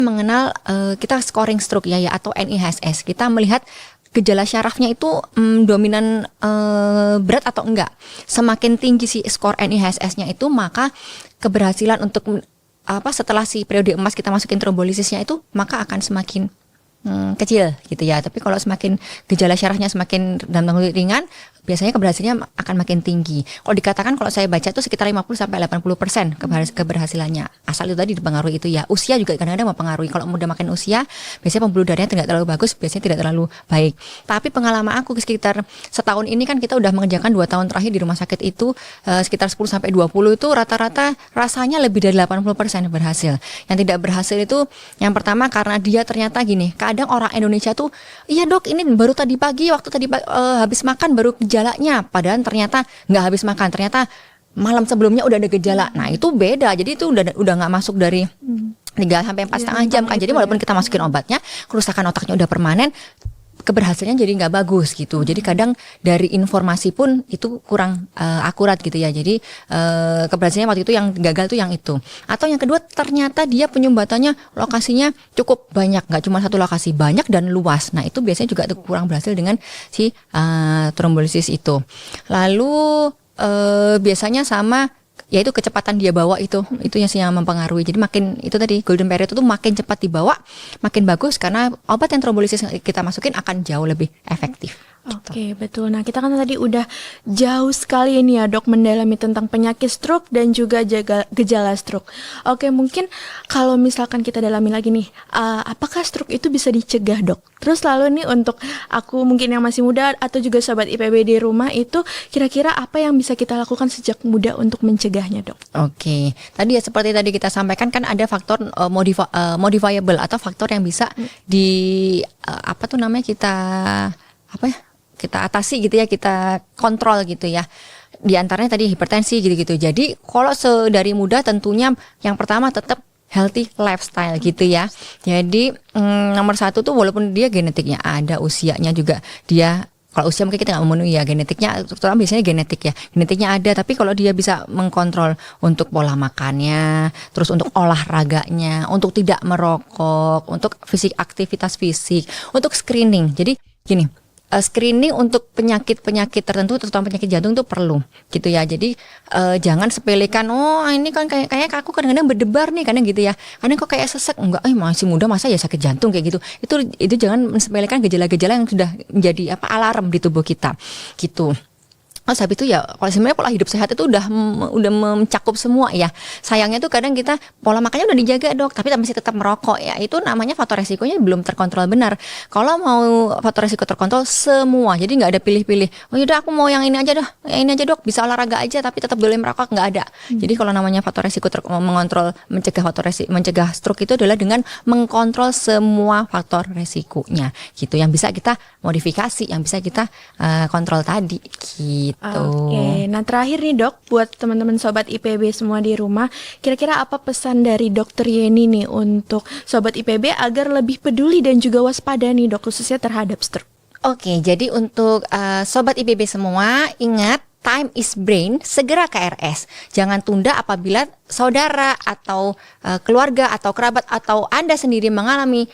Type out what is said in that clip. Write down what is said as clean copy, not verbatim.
mengenal kita scoring stroke ya atau NIHSS. Kita melihat gejala syarafnya itu dominan berat atau enggak. Semakin tinggi si skor NIHSS-nya itu, maka keberhasilan untuk setelah si periode emas kita masukin trombolisisnya itu, maka akan semakin kecil gitu ya. Tapi kalau semakin gejala syarafnya semakin dalam tanda ringan, biasanya keberhasilannya akan makin tinggi. Kalau dikatakan, kalau saya baca itu sekitar 50-80% keberhasilannya. Asal itu tadi dipengaruhi itu ya. Usia juga kadang-kadang mempengaruhi. Kalau muda makin usia, biasanya pembuluh darahnya tidak terlalu bagus, biasanya tidak terlalu baik. Tapi pengalaman aku sekitar setahun ini kan kita udah mengerjakan 2 tahun terakhir di rumah sakit itu, sekitar 10-20 itu rata-rata rasanya lebih dari 80% berhasil. Yang tidak berhasil itu yang pertama karena dia ternyata gini, kadang orang Indonesia tuh, iya dok ini baru tadi pagi waktu tadi habis makan baru gejalanya, padahal ternyata nggak habis makan, ternyata malam sebelumnya udah ada gejala. Nah itu beda, jadi itu udah nggak masuk dari 3-4 setengah jam kan. Jadi walaupun kita masukin obatnya, kerusakan otaknya udah permanen, keberhasilannya jadi nggak bagus gitu. Jadi kadang dari informasi pun itu kurang akurat gitu ya. Jadi keberhasilannya waktu itu yang gagal tuh yang itu. Atau yang kedua, ternyata dia penyumbatannya lokasinya cukup banyak, nggak cuma satu lokasi, banyak dan luas. Nah itu biasanya juga kurang berhasil dengan si trombolisis itu. Lalu biasanya sama yaitu kecepatan dia bawa itu yang mempengaruhi. Jadi makin itu tadi golden period itu makin cepat dibawa, makin bagus karena obat yang trombolisis kita masukin akan jauh lebih efektif. Oke, betul. Nah, kita kan tadi udah jauh sekali ini ya dok mendalami tentang penyakit stroke dan juga gejala stroke. Oke, mungkin kalau misalkan kita dalami lagi nih, apakah stroke itu bisa dicegah dok? Terus lalu nih untuk aku mungkin yang masih muda atau juga sobat IPB di rumah itu, kira-kira apa yang bisa kita lakukan sejak muda untuk mencegahnya dok? Oke, tadi ya seperti tadi kita sampaikan kan ada faktor modifiable atau faktor yang bisa kita atasi gitu ya, kita kontrol gitu ya. Di antaranya tadi hipertensi gitu-gitu. Jadi kalau dari muda tentunya yang pertama tetap healthy lifestyle gitu ya. Jadi nomor 1 tuh walaupun dia genetiknya ada, usianya juga dia, kalau usia mungkin kita nggak memenuhi ya, genetiknya, terutama biasanya genetik ya, genetiknya ada, tapi kalau dia bisa mengkontrol untuk pola makannya, terus untuk olahraganya, untuk tidak merokok, untuk aktivitas fisik, untuk screening. Jadi gini, screening untuk penyakit-penyakit tertentu, terutama penyakit jantung itu perlu gitu ya. Jadi jangan sepelekan, ini kan kayak aku kadang-kadang berdebar nih kadang gitu ya, kadang kok kayak sesek, enggak, masih muda masa ya sakit jantung kayak gitu. Itu jangan sepelekan gejala-gejala yang sudah menjadi alarm di tubuh kita gitu. Habis itu ya, kalau sebenarnya pola hidup sehat itu udah mencakup semua ya. Sayangnya tuh kadang kita pola makannya udah dijaga dok, tapi masih tetap merokok ya. Itu namanya faktor resikonya belum terkontrol benar. Kalau mau faktor resiko terkontrol semua, jadi nggak ada pilih-pilih. Yaudah aku mau yang ini aja dok, bisa olahraga aja tapi tetap boleh merokok, nggak ada. Jadi kalau namanya faktor resiko mengontrol, mencegah stroke itu adalah dengan mengkontrol semua faktor resikonya gitu. Yang bisa kita modifikasi, yang bisa kita kontrol tadi gitu. Oke, nah terakhir nih dok, buat teman-teman sobat IPB semua di rumah, kira-kira apa pesan dari dokter Yeni nih untuk sobat IPB agar lebih peduli dan juga waspada nih dok, khususnya terhadap stroke? Oke, jadi untuk sobat IPB semua, ingat time is brain, segera ke RS. Jangan tunda apabila saudara atau keluarga atau kerabat atau Anda sendiri mengalami